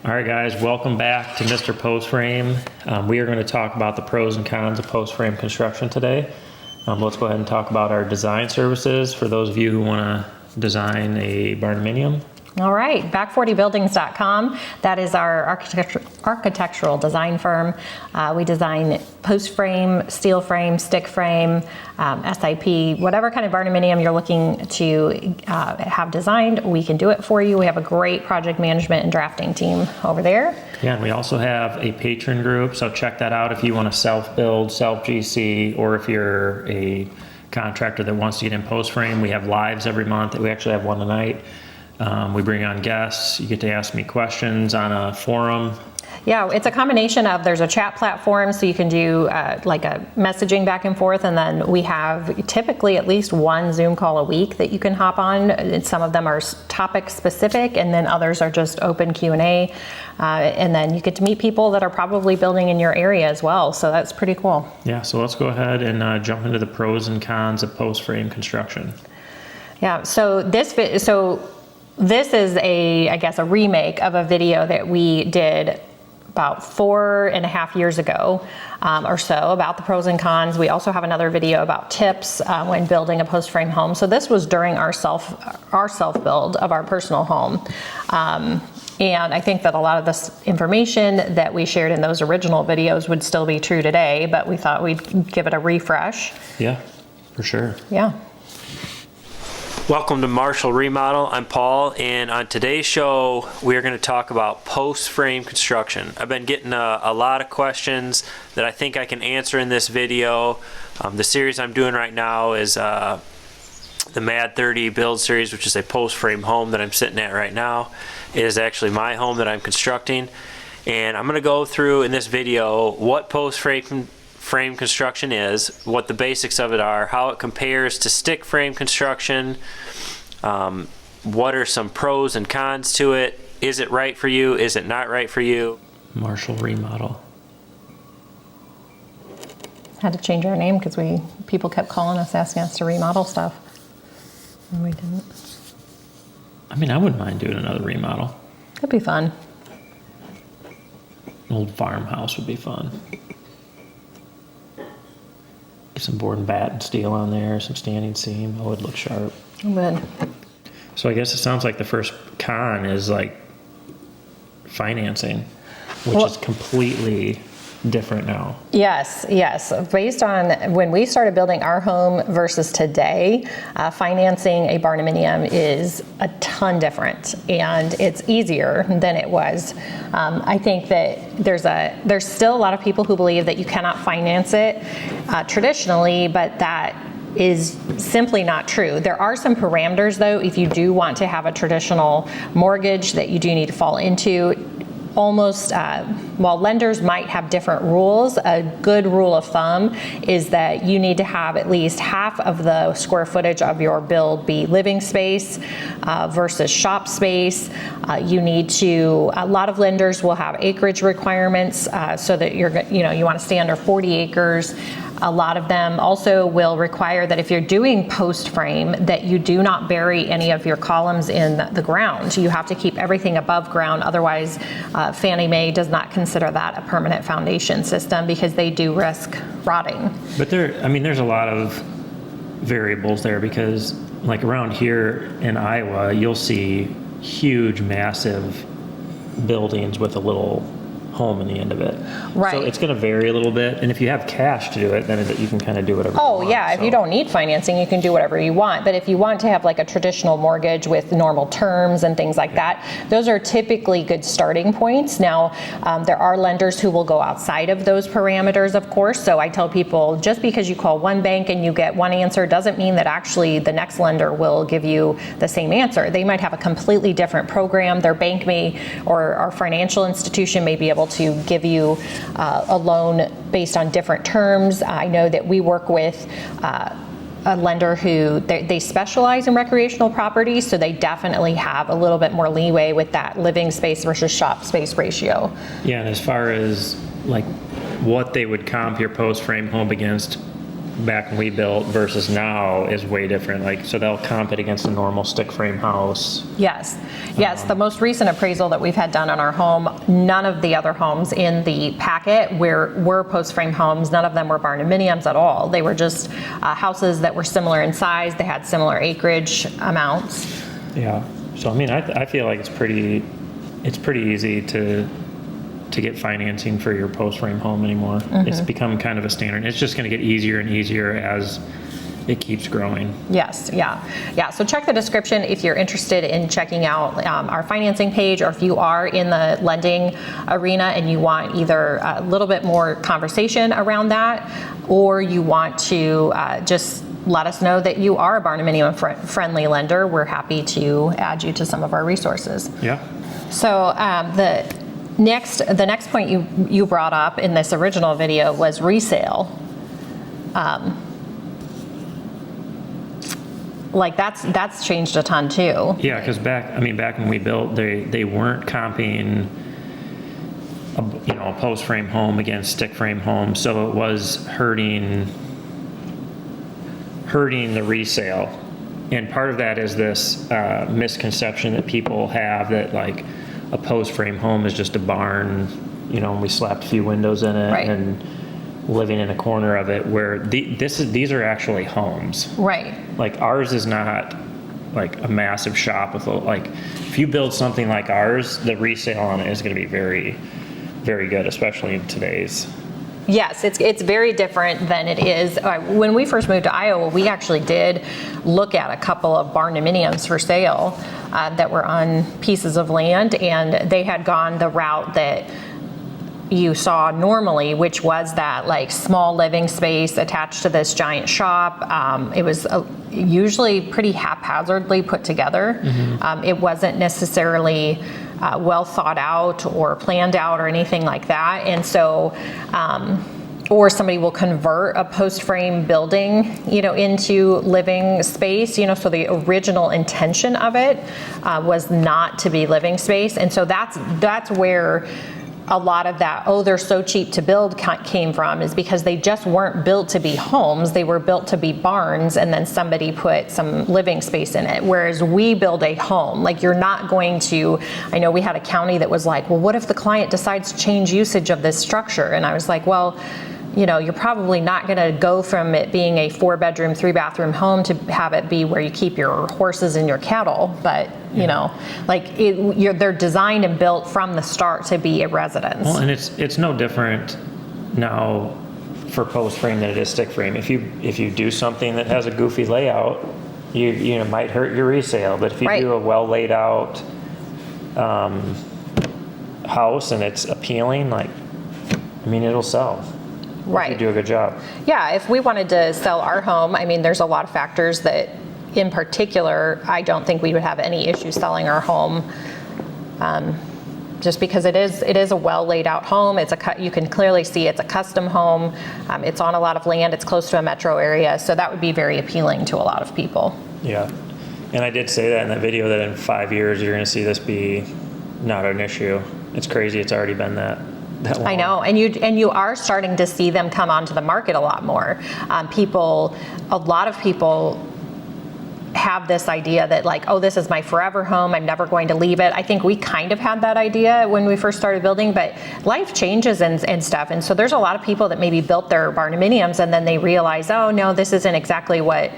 All right, guys, welcome back to Mr. Post Frame. We are going to talk about the pros and cons of post frame construction today. Let's go ahead and talk about our design services for those of you who want to design a Barndominium. All right, back40buildings.com. That is our architectural design firm. We design post frame, steel frame, stick frame, SIP, whatever kind of Barndominium you're looking to have designed, we can do it for you. We have a great project management and drafting team over there. Yeah, and we also have a patron group, so check that out if you want to self-build, self-GC, or if you're a contractor that wants to get in post frame. We have lives every month. We actually have one tonight. We bring on guests. You get to ask me questions on a forum. Yeah, it's a combination of, there's a chat platform, so you can do like a messaging back and forth, and then we have typically at least one Zoom call a week that you can hop on. Some of them are topic specific, and then others are just open Q&A. And then you get to meet people that are probably building in your area as well, so that's pretty cool. Yeah, so let's go ahead and jump into the pros and cons of post frame construction. Yeah, so this is I guess a remake of a video that we did about 4.5 years ago or so about the pros and cons. We also have another video about tips when building a post frame home. So this was during our self build of our personal home. And I think that a lot of this information that we shared in those original videos would still be true today, but we thought we'd give it a refresh. Yeah, for sure. Yeah. Welcome to Marshall Remodel. I'm Paul, and on today's show, we are going to talk about post-frame construction. I've been getting a lot of questions that I think I can answer in this video. The series I'm doing right now is the Mad 30 build series, which is a post-frame home that I'm sitting at right now. It is actually my home that I'm constructing, and I'm going to go through in this video what post-frame construction is, what the basics of it are, how it compares to stick frame construction, what are some pros and cons to it, is it right for you, is it not right for you. Marshall Remodel. Had to change our name because people kept calling us asking us to remodel stuff, and we didn't. I mean, I wouldn't mind doing another remodel. It'd be fun. An old farmhouse would be fun. Some board and batten steel on there, some standing seam. Oh, it would look sharp. Good. So I guess it sounds like the first con is like financing, which is completely different now. Yes. Based on when we started building our home versus today, financing a Barndominium is a ton different, and it's easier than it was. I think that there's still a lot of people who believe that you cannot finance it traditionally, but that is simply not true. There are some parameters, though, if you do want to have a traditional mortgage that you do need to fall into. Almost, while lenders might have different rules, a good rule of thumb is that you need to have at least half of the square footage of your build be living space versus shop space. You need to, a lot of lenders will have acreage requirements so that you want to stay under 40 acres. A lot of them also will require that if you're doing post frame, that you do not bury any of your columns in the ground. You have to keep everything above ground. Otherwise, Fannie Mae does not consider that a permanent foundation system because they do risk rotting. But there's a lot of variables there because like around here in Iowa, you'll see huge, massive buildings with a little home in the end of it. Right. So it's going to vary a little bit, and if you have cash to do it, then you can kind of do whatever you want. If you don't need financing, you can do whatever you want. But if you want to have like a traditional mortgage with normal terms and things like that, those are typically good starting points. Now, there are lenders who will go outside of those parameters, of course. So I tell people, just because you call one bank and you get one answer doesn't mean that actually the next lender will give you the same answer. They might have a completely different program. Their bank may, or our financial institution may be able to give you a loan based on different terms. I know that we work with a lender who they specialize in recreational properties, so they definitely have a little bit more leeway with that living space versus shop space ratio. Yeah, and as far as like what they would comp your post frame home against, back when we built versus now is way different. Like, so they'll comp it against a normal stick frame house. Yes, yes. The most recent appraisal that we've had done on our home, none of the other homes in the packet were post frame homes. None of them were barndominiums at all. They were just houses that were similar in size. They had similar acreage amounts. Yeah. So I mean, I feel like it's pretty easy to get financing for your post frame home anymore. It's become kind of a standard. It's just going to get easier and easier as it keeps growing. Yes, yeah. So check the description if you're interested in checking out our financing page, or if you are in the lending arena and you want either a little bit more conversation around that, or you want to just let us know that you are a Barndominium friendly lender. We're happy to add you to some of our resources. Yeah. So the next point you brought up in this original video was resale. Like that's changed a ton too. Yeah, because back when we built, they weren't comping a post frame home against stick frame home, so it was hurting the resale. And part of that is this misconception that people have that like a post frame home is just a barn, and we slapped a few windows in it, right, and living in a corner of it, where these are actually homes. Right. Like ours is not like a massive shop with if you build something like ours, the resale on it is going to be very, very good, especially in today's. Yes, it's very different than it is. When we first moved to Iowa, we actually did look at a couple of barndominiums for sale that were on pieces of land, and they had gone the route that you saw normally, which was that like small living space attached to this giant shop. It was usually pretty haphazardly put together. It wasn't necessarily well thought out or planned out or anything like that. And so, or somebody will convert a post frame building, into living space, so the original intention of it was not to be living space. And so that's where a lot of that, they're so cheap to build came from, is because they just weren't built to be homes. They were built to be barns, and then somebody put some living space in it. Whereas we build a home, like you're not going to, I know we had a county that was like, well, what if the client decides to change usage of this structure? And I was like, well, you're probably not going to go from it being a 4-bedroom, 3-bathroom home to have it be where you keep your horses and your cattle. But, they're designed and built from the start to be a residence. Well, and it's no different now for post frame than it is stick frame. If you do something that has a goofy layout, you might hurt your resale. But if you do a well laid out house and it's appealing, it'll sell. Right. If you do a good job. Yeah, if we wanted to sell our home, there's a lot of factors that, in particular, I don't think we would have any issue selling our home, just because it is a well laid out home. You can clearly see it's a custom home. It's on a lot of land. It's close to a metro area, so that would be very appealing to a lot of people. Yeah, and I did say that in that video that in 5 years you're going to see this be not an issue. It's crazy. It's already been that long. I know, and you are starting to see them come onto the market a lot more. A lot of people have this idea that this is my forever home, I'm never going to leave it. I think we kind of had that idea when we first started building, but life changes and stuff. And so there's a lot of people that maybe built their barndominiums and then they realize, oh no, this isn't exactly where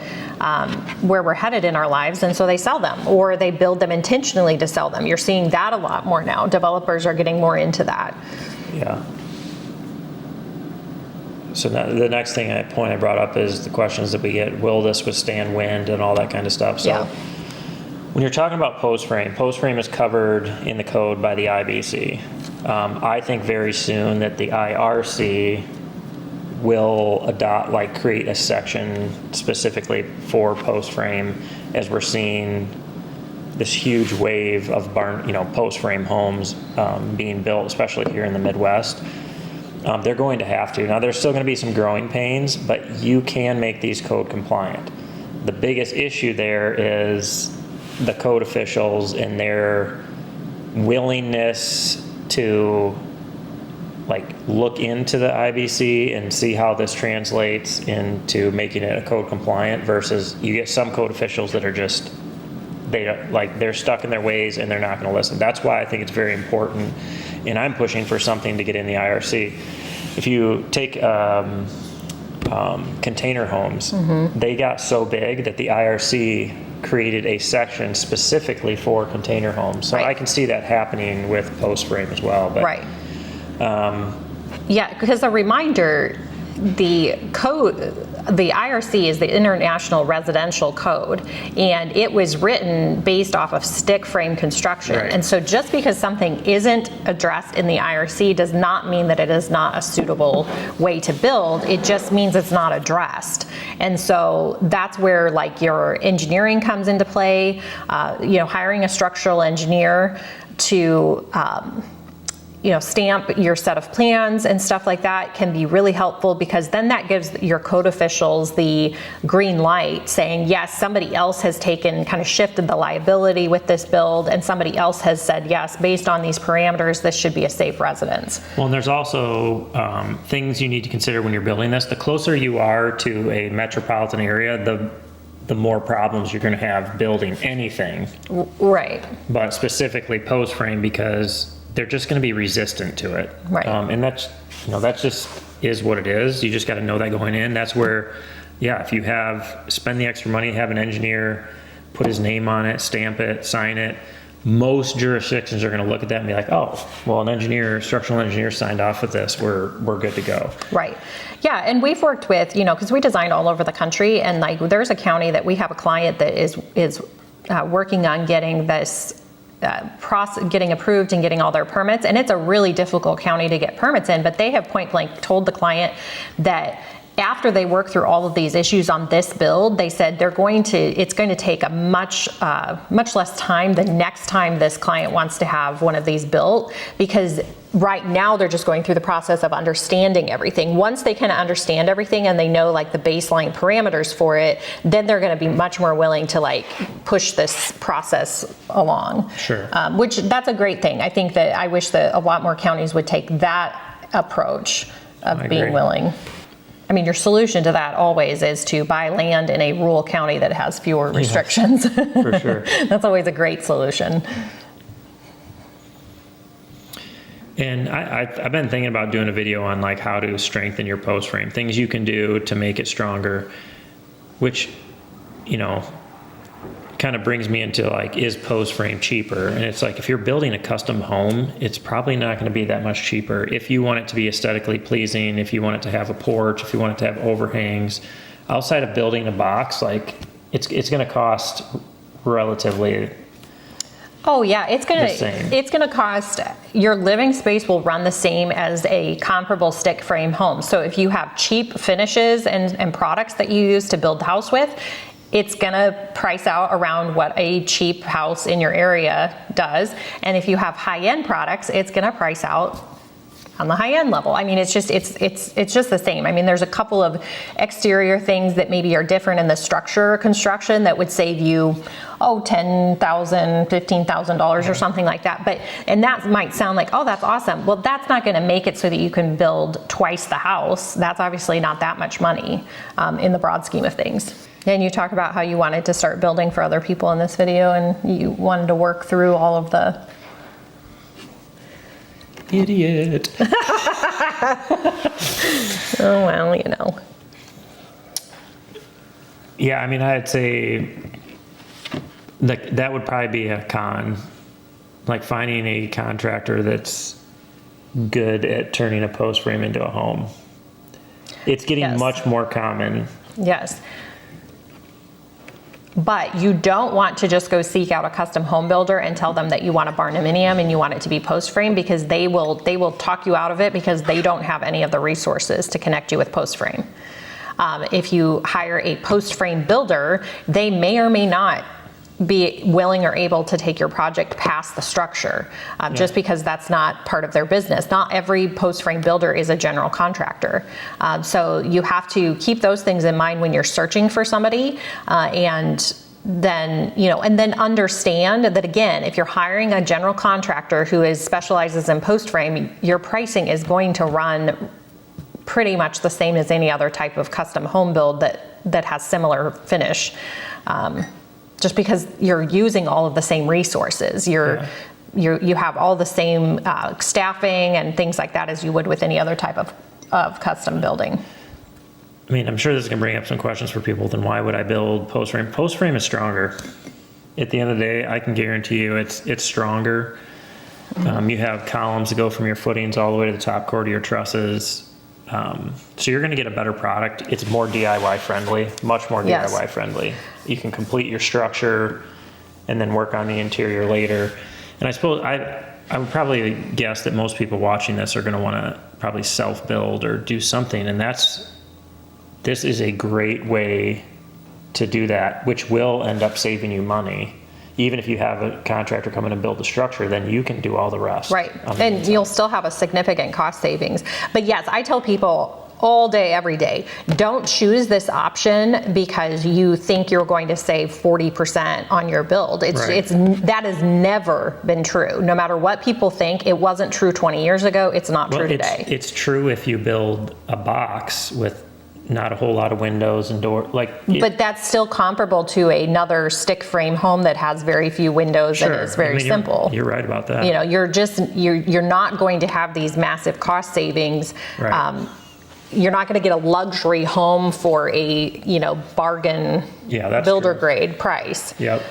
we're headed in our lives. And so they sell them, or they build them intentionally to sell them. You're seeing that a lot more now. Developers are getting more into that. Yeah. So now the next point I brought up is the questions that we get: will this withstand wind and all that kind of stuff? So when you're talking about post frame is covered in the code by the IBC. I think very soon that the IRC will create a section specifically for post frame, as we're seeing this huge wave of post frame homes being built, especially here in the Midwest. They're going to have to. Now, there's still going to be some growing pains, but you can make these code compliant. The biggest issue there is the code officials and their willingness to like look into the IBC and see how this translates into making it a code compliant versus you get some code officials that are just, they're stuck in their ways and they're not going to listen. That's why I think it's very important, and I'm pushing for something to get in the IRC. If you take container homes, they got so big that the IRC created a section specifically for container homes. So Right. I can see that happening with post frame as well. But, Right. Yeah, because a reminder, the code, the IRC is the International Residential Code, and it was written based off of stick frame construction. Right. And so just because something isn't addressed in the IRC does not mean that it is not a suitable way to build. It just means it's not addressed. And so that's where like your engineering comes into play, hiring a structural engineer to, stamp your set of plans and stuff like that can be really helpful, because then that gives your code officials the green light saying, yes, somebody else has kind of shifted the liability with this build, and somebody else has said, yes, based on these parameters, this should be a safe residence. well, and there's also things you need to consider when you're building this. The closer you are to a metropolitan area, the more problems you're going to have building anything, Right. but specifically post frame, because they're just going to be resistant to it. Right. And that's just is what it is. You just got to know that going in. That's where, if you spend the extra money, have an engineer put his name on it, stamp it, sign it, most jurisdictions are going to look at that and be like, oh, well, structural engineer signed off with this. We're good to go. Right. Yeah, and we've worked with, because we design all over the country, and like there's a county that we have a client that is working on getting this getting approved and getting all their permits, and it's a really difficult county to get permits in, but they have point blank told the client that after they work through all of these issues on this build, they said it's going to take a much less time the next time this client wants to have one of these built, because right now they're just going through the process of understanding everything. Once they kind of understand everything and they know like the baseline parameters for it, then they're going to be much more willing to like push this process along. Sure. Which that's a great thing. I think that I wish that a lot more counties would take that approach of I being agree. willing. I mean, your solution to that always is to buy land in a rural county that has fewer restrictions. For sure. That's always a great solution. And I've been thinking about doing a video on like how to strengthen your post frame, things you can do to make it stronger, which, kind of brings me into like, is post frame cheaper? And it's like, if you're building a custom home, it's probably not going to be that much cheaper. If you want it to be aesthetically pleasing, if you want it to have a porch, if you want it to have overhangs, outside of building a box, like it's going to cost relatively. Oh yeah, it's same. gonna cost, your living space will run the same as a comparable stick frame home. So if you have cheap finishes and products that you use to build the house with, it's gonna price out around what a cheap house in your area does. And if you have high-end products, it's gonna price out on the high-end level. I mean, it's just the same. I mean, there's a couple of exterior things that maybe are different in the structure construction that would save you, $10,000, $15,000 or something like that. And that might sound like, oh, that's awesome. Well, that's not gonna make it so that you can build twice the house. That's obviously not that much money in the broad scheme of things. And you talk about how you wanted to start building for other people in this video, and you wanted to work through all of the Idiot. Oh, well, Yeah, I mean, I'd say that would probably be a con, like finding a contractor that's good at turning a post frame into a home. It's getting Yes. much more common. Yes. But you don't want to just go seek out a custom home builder and tell them that you want a Barndominium and you want it to be post frame, because they will talk you out of it, because they don't have any of the resources to connect you with post frame. If you hire a post frame builder, they may or may not be willing or able to take your project past the structure, just because that's not part of their business. Not every post frame builder is a general contractor. So you have to keep those things in mind when you're searching for somebody, and then, and then understand that, again, if you're hiring a general contractor who specializes in post frame, your pricing is going to run pretty much the same as any other type of custom home build that has similar finish. Just because you're using all of the same resources. You have all the same staffing and things like that as you would with any other type of custom building. I mean, I'm sure this is going to bring up some questions for people. Then why would I build post frame? Post frame is stronger. At the end of the day, I can guarantee you it's stronger. You have columns that go from your footings all the way to the top core to your trusses. So you're going to get a better product. It's more DIY friendly, much more DIY friendly. You can complete your structure and then work on the interior later. And I suppose I would probably guess that most people watching this are going to want to probably self-build or do something. And this is a great way to do that, which will end up saving you money. Even if you have a contractor come in and build the structure, then you can do all the rest. Right, and you'll still have a significant cost savings. But yes, I tell people all day, every day, don't choose this option because you think you're going to save 40% on your build. That has never been true. No matter what people think, it wasn't true 20 years ago, it's not true today. It's true if you build a box with not a whole lot of windows and doors, but that's still comparable to another stick frame home that has very few windows and is very simple. You're right about that. You're not going to have these massive cost savings. Right. You're not going to get a luxury home for a bargain builder grade price. Yep.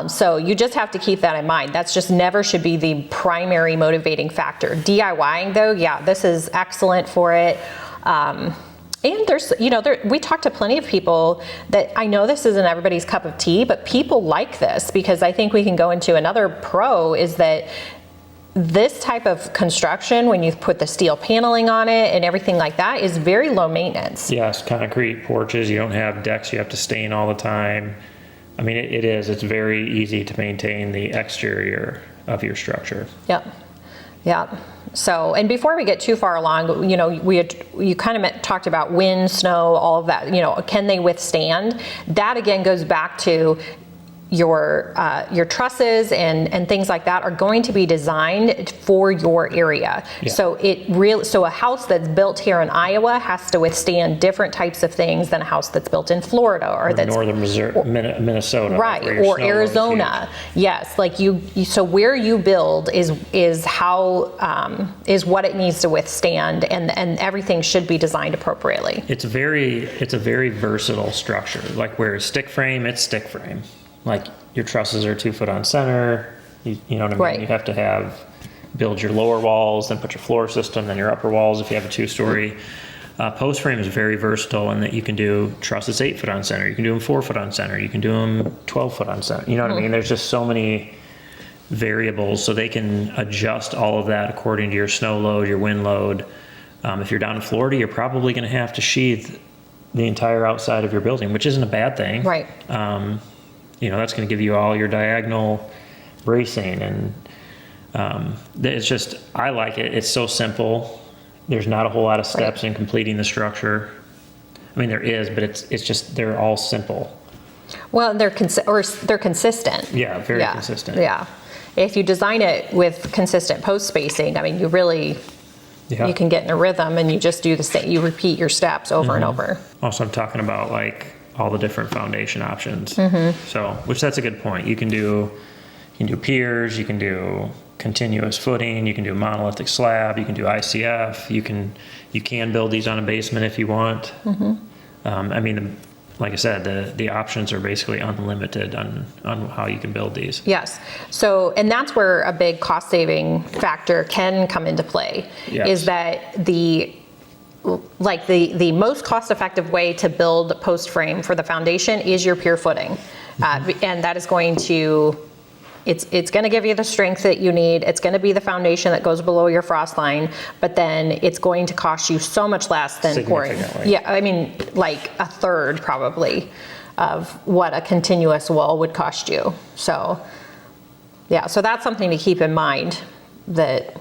So you just have to keep that in mind. That's just never should be the primary motivating factor. DIYing though, this is excellent for it. And there's, we talk to plenty of people that I know this isn't everybody's cup of tea, but people like this because I think we can go into another pro is that this type of construction, when you put the steel paneling on it and everything like that, is very low maintenance. Yes, concrete porches, you don't have decks you have to stain all the time. I mean, it's very easy to maintain the exterior of your structure. Yep. So, and before we get too far along, you kind of talked about wind, snow, all of that, can they withstand? That again goes back to your trusses and things like that are going to be designed for your area. Yeah. So a house that's built here in Iowa has to withstand different types of things than a house that's built in Florida or that's northern Minnesota, right? Or Arizona. Yes, so where you build is how is what it needs to withstand, and everything should be designed appropriately. It's a very versatile structure. Like where stick frame, it's stick frame. Like your trusses are 2 foot on center, you know what I mean? Right. You have to build your lower walls, then put your floor system, then your upper walls if you have a 2-story. Post frame is very versatile in that you can do trusses 8 foot on center, you can do them 4 foot on center, you can do them 12 foot on center. You know what I mean? There's just so many variables, so they can adjust all of that according to your snow load, your wind load. If you're down in Florida, you're probably going to have to sheathe the entire outside of your building, which isn't a bad thing. Right. That's going to give you all your diagonal bracing, and it's just, I like it. It's so simple. There's not a whole lot of steps in completing the structure. I mean, there is, but it's just, they're all simple. Well, they're consistent. Yeah, very consistent. Yeah. If you design it with consistent post spacing, I mean, you really, you can get in a rhythm and you just do the same, you repeat your steps over and over. Also, I'm talking about all the different foundation options. So, which that's a good point. You can do piers, you can do continuous footing, you can do monolithic slab, you can do ICF, you can build these on a basement if you want. I mean, like I said, the options are basically unlimited on how you can build these. Yes. So, and that's where a big cost saving factor can come into play. Yes. Is that the most cost-effective way to build post frame for the foundation is your pier footing, and that is going to, it's going to give you the strength that you need. It's going to be the foundation that goes below your frost line, but then it's going to cost you so much less than pouring. Yeah, I mean, like a third probably of what a continuous wall would cost you. So, so that's something to keep in mind, that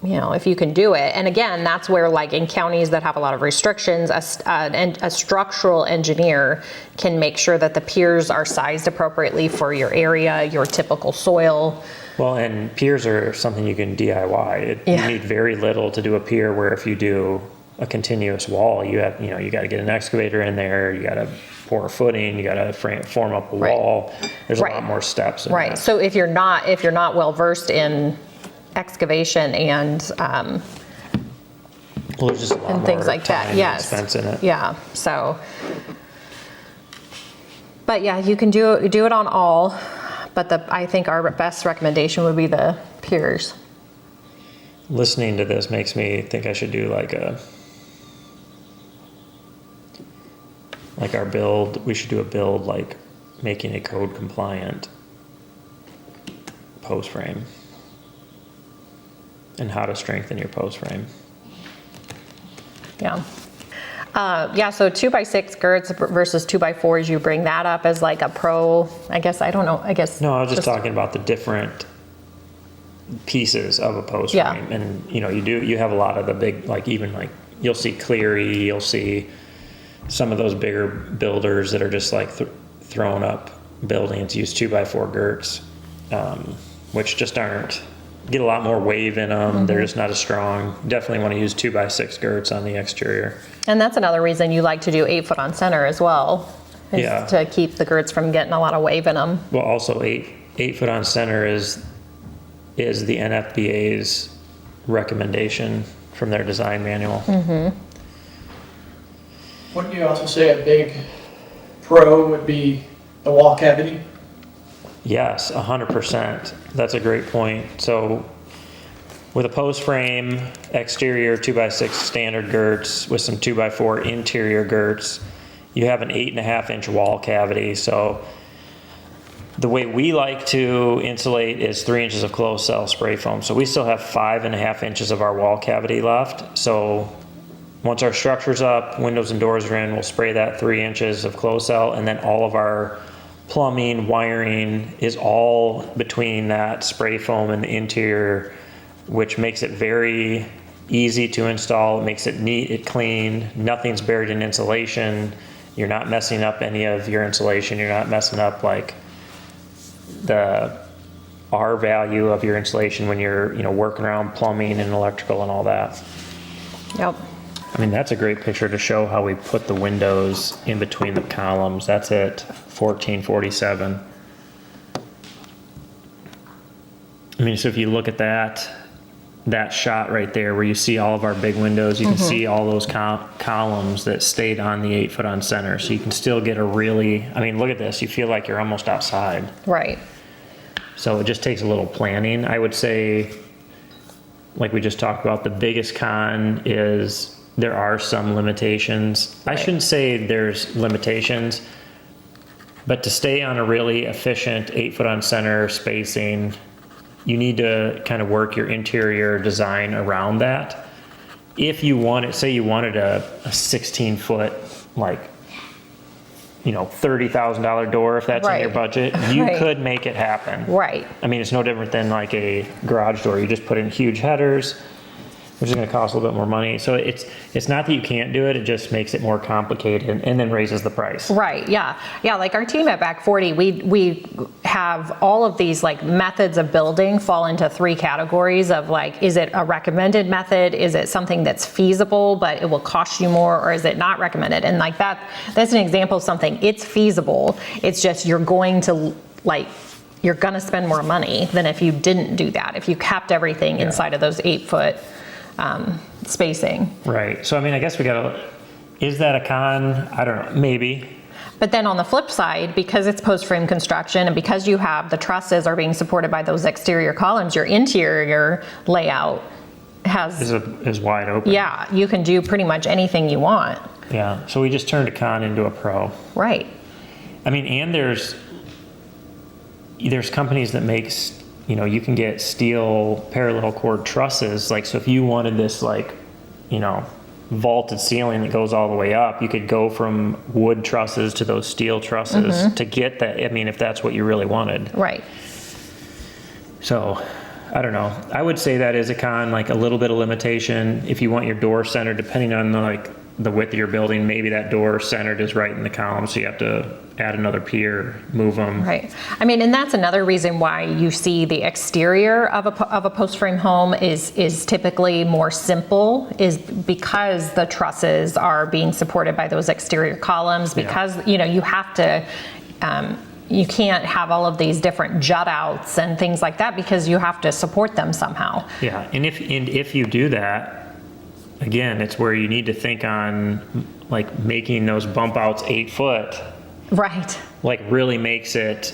if you can do it. And again, that's where, like in counties that have a lot of restrictions, a structural engineer can make sure that the piers are sized appropriately for your area, your typical soil. Well, and piers are something you can DIY. You need very little to do a pier, where if you do a continuous wall, you got to get an excavator in there, you got to pour a footing, you got to form up a wall. There's a lot more steps in that. So if you're not well versed in excavation and there's just a lot more things like that, time and expense in it. Yeah. So, but yeah, you can do it on all. But I think our best recommendation would be the piers. Listening to this makes me think I should do like our build. We should do a build like making a code compliant post frame, and how to strengthen your post frame. Yeah. So 2x6 girts versus 2x4s, you bring that up as like a pro, I guess, I don't know, No, I was just talking about the different pieces of a post frame. And you have a lot of the big, like even like you'll see Cleary, you'll see some of those bigger builders that are just like throwing up buildings use 2x4 girts, which just get a lot more wave in them. They're just not as strong. Definitely want to use 2x6 girts on the exterior. And that's another reason you like to do 8 foot on center as well, is to keep the girts from getting a lot of wave in them. Well, also 8 foot on center is the NFPA's recommendation from their design manual. Wouldn't you also say a big pro would be the wall cavity? Yes, 100%. That's a great point. So with a post frame exterior 2x6 standard girts with some 2x4 interior girts, you have an 8.5 inch wall cavity. So the way we like to insulate is 3 inches of closed cell spray foam. So we still have 5.5 inches of our wall cavity left. So once our structure's up, windows and doors are in, we'll spray that 3 inches of closed cell, and then all of our plumbing, wiring is all between that spray foam and the interior, which makes it very easy to install. It makes it neat, clean, nothing's buried in insulation. You're not messing up any of your insulation. You're not messing up like the R value of your insulation when you're working around plumbing and electrical and all that. Yep. I mean, that's a great picture to show how we put the windows in between the columns. That's at 1447. I mean, so if you look at that shot right there where you see all of our big windows, you can see all those columns that stayed on the 8 foot on center. So you can still get look at this. You feel like you're almost outside. Right. So it just takes a little planning. I would say, like we just talked about, the biggest con is there are some limitations. I shouldn't say there's limitations, but to stay on a really efficient 8 foot on center spacing, you need to kind of work your interior design around that. If you wanted, say you wanted a 16 foot, like, $30,000 door, if that's in your budget, you could make it happen. Right. I mean, it's no different than like a garage door. You just put in huge headers, which is going to cost a little bit more money. So it's not that you can't do it, it just makes it more complicated and then raises the price. Right, yeah. Yeah, like our team at Back 40, we have all of these like methods of building fall into 3 categories of like, is it a recommended method? Is it something that's feasible, but it will cost you more, or is it not recommended? And like that's an example of something, it's feasible. It's just you're going to spend more money than if you didn't do that, if you kept everything inside of those 8 foot spacing. Right. So, I mean, I guess is that a con? I don't know, maybe. But then on the flip side, because it's post frame construction and because you have the trusses are being supported by those exterior columns, your interior layout is wide open. Yeah, you can do pretty much anything you want. Yeah. So we just turned a con into a pro. Right. I mean, and there's companies that make you can get steel parallel cord trusses. Like, so if you wanted this, vaulted ceiling that goes all the way up, you could go from wood trusses to those steel trusses to get that. I mean, if that's what you really wanted. Right. So, I don't know. I would say that is a con, like a little bit of limitation. If you want your door centered, depending on the width of your building, maybe that door centered is right in the column, so you have to add another pier, move them. Right. I mean, and that's another reason why you see the exterior of a post frame home is typically more simple, is because the trusses are being supported by those exterior columns, because, you have to, you can't have all of these different jut outs and things like that because you have to support them somehow. Yeah, and if you do that, again, it's where you need to think on like making those bump outs 8 foot. Right. Like really makes it,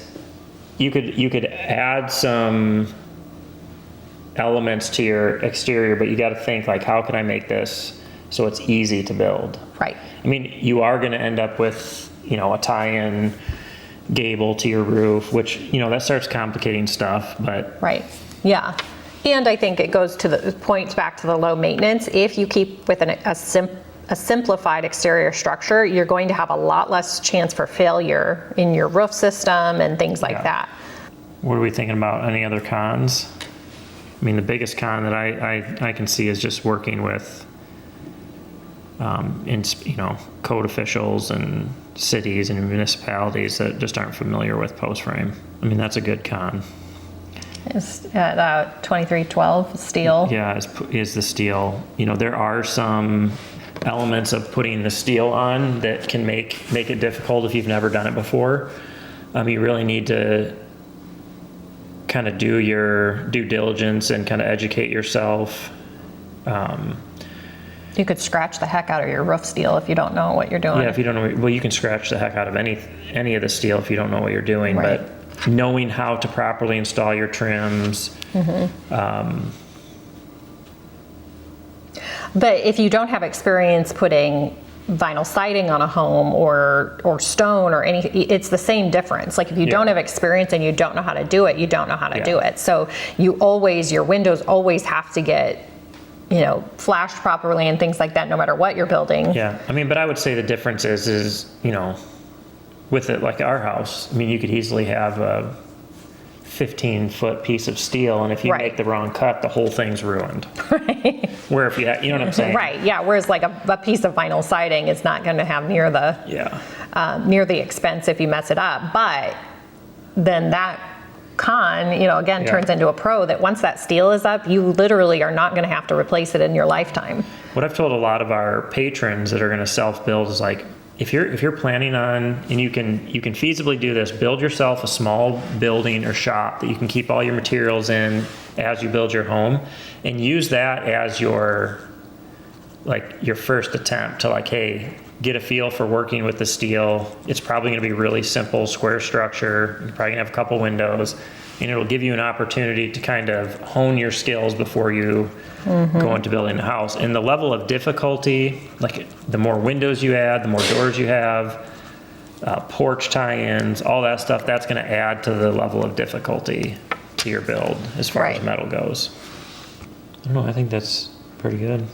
you could add some elements to your exterior, but you got to think like, how can I make this so it's easy to build? Right. I mean, you are going to end up with, a tie-in gable to your roof, which, that starts complicating stuff, but. Right. Yeah. And I think it goes to the points back to the low maintenance. If you keep with a simplified exterior structure, you're going to have a lot less chance for failure in your roof system and things like that. What are we thinking about? Any other cons? I mean, the biggest con that I can see is just working with, code officials and cities and municipalities that just aren't familiar with post frame. I mean, that's a good con. It's 2312 steel. Yeah, is the steel. There are some elements of putting the steel on that can make it difficult if you've never done it before. You really need to kind of do your due diligence and kind of educate yourself. You could scratch the heck out of your roof steel if you don't know what you're doing. Yeah, if you don't know, well, you can scratch the heck out of any of the steel if you don't know what you're doing, Right. But knowing how to properly install your trims. But if you don't have experience putting vinyl siding on a home or stone or anything, it's the same difference. Like if you don't have experience and you don't know how to do it, you don't know how to do it. So your windows always have to get, flashed properly and things like that, no matter what you're building. Yeah, but I would say the difference is, with it like our house, you could easily have a 15-foot piece of steel, and if you make the wrong cut, the whole thing's ruined. Right. Where if you know what I'm saying? Right, yeah, whereas like a piece of vinyl siding is not gonna have near the expense if you mess it up, but then that con, again, turns into a pro that once that steel is up, you literally are not gonna have to replace it in your lifetime. What I've told a lot of our patrons that are gonna self-build is like, if you're planning on, and you can feasibly do this, build yourself a small building or shop that you can keep all your materials in as you build your home, and use that as your first attempt to hey, get a feel for working with the steel. It's probably going to be really simple, square structure. You're probably going to have a couple windows, and it'll give you an opportunity to kind of hone your skills before you go into building a house. And the level of difficulty, the more windows you add, the more doors you have, porch tie-ins, all that stuff, that's going to add to the level of difficulty to your build as far as metal goes. I don't know, I think that's pretty good.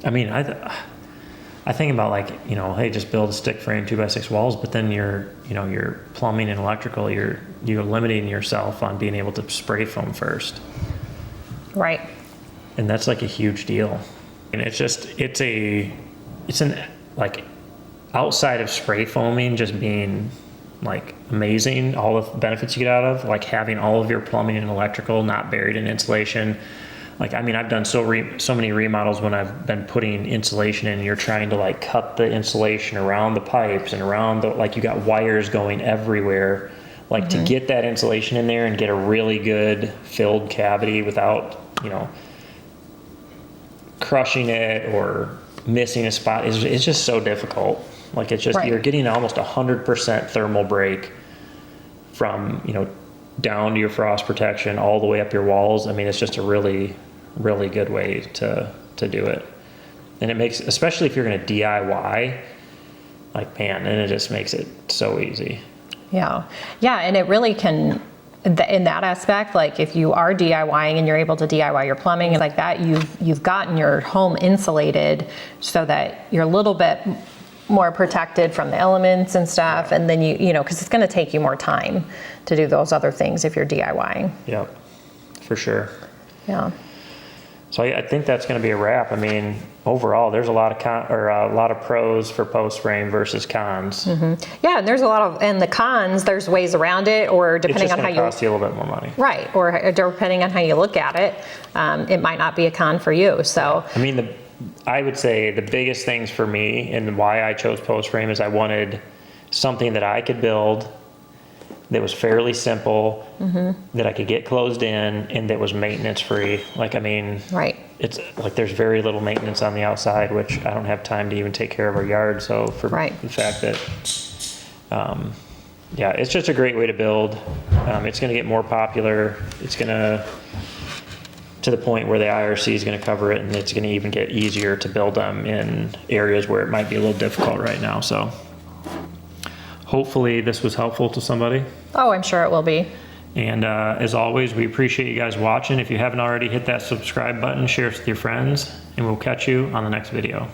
I think about hey, just build a stick frame 2x6 walls, but then your plumbing and electrical, you're limiting yourself on being able to spray foam first. Right. And that's a huge deal. And it's outside of spray foaming just being amazing, all the benefits you get out of, having all of your plumbing and electrical not buried in insulation. I've done so many remodels when I've been putting insulation in, and you're trying to cut the insulation around the pipes and around you got wires going everywhere, to get that insulation in there and get a really good filled cavity without, crushing it or missing a spot is just so difficult. You're getting almost 100% thermal break from, down to your frost protection all the way up your walls. It's just a really, really good way to do it. And it makes, especially if you're going to DIY, and it just makes it so easy. Yeah. Yeah. And it really can, in that aspect, if you are DIYing and you're able to DIY your plumbing and like that, you've gotten your home insulated so that you're a little bit more protected from the elements and stuff. And then because it's going to take you more time to do those other things if you're DIYing. Yep, for sure. Yeah. So I think that's going to be a wrap. I mean, overall, there's a lot of a lot of pros for post frame versus cons. Yeah, and there's a lot of, and the cons, there's ways around it, or It's depending just on how going to you, cost you a little bit more money. right, or depending on how you look at it, it might not be a con for you. So, I mean, I would say the biggest things for me and why I chose post frame is I wanted something that I could build that was fairly simple, that I could get closed in, and that was maintenance free. Like, I mean, right. it's like there's very little maintenance on the outside, which I don't have time to even take care of our yard. So for Right. the fact that, yeah, it's just a great way to build. It's going to get more popular. It's going to the point where the IRC is going to cover it, and it's going to even get easier to build them in areas where it might be a little difficult right now. So hopefully this was helpful to somebody. Oh, I'm sure it will be. And as always, we appreciate you guys watching. If you haven't already, hit that subscribe button, share it with your friends, and we'll catch you on the next video.